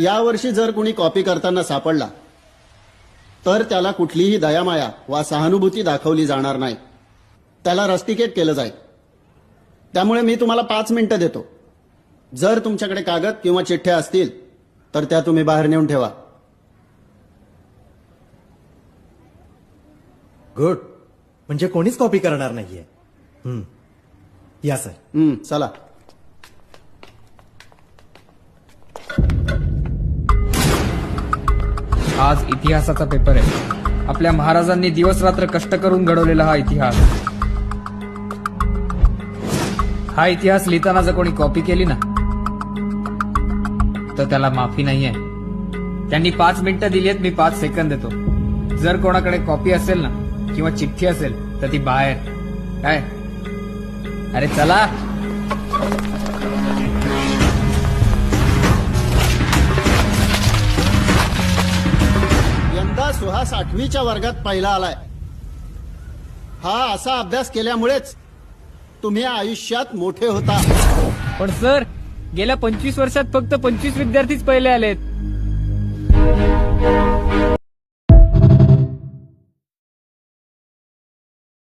यावर्षी जर कुणी कॉपी करताना सापडला तर त्याला कुठलीही दयामाया वा सहानुभूती दाखवली जाणार नाही. त्याला रस्टिकेट केलं जाईल. त्यामुळे मी तुम्हाला 5 मिनिटं देतो. जर तुमच्याकडे कागद किंवा चिठ्ठ्या असतील तर त्या तुम्ही बाहेर नेऊन ठेवा. गुड. म्हणजे कोणीच कॉपी करणार नाहीये. या सर. चला. आज इतिहासाचा पेपर आहे. आपल्या महाराजांनी दिवस रात्र कष्ट करून घडवलेला हा इतिहास. हा इतिहास लिहिताना जर कोणी कॉपी केली ना तर त्याला माफी नाहीये. त्यांनी 5 मिनिटं दिली आहेत, मी 5 सेकंद देतो. जर कोणाकडे कॉपी असेल ना किंवा चिठ्ठी असेल तर ती बाहेर. काय अरे चला. यंदा सुहास 8वीच्या वर्गात पहिला आलाय. हा असा अभ्यास केल्यामुळेच तुम्ही आयुष्यात मोठे होता. पण सर गेल्या 25 वर्षात फक्त 25 विद्यार्थीच पहिले आलेत.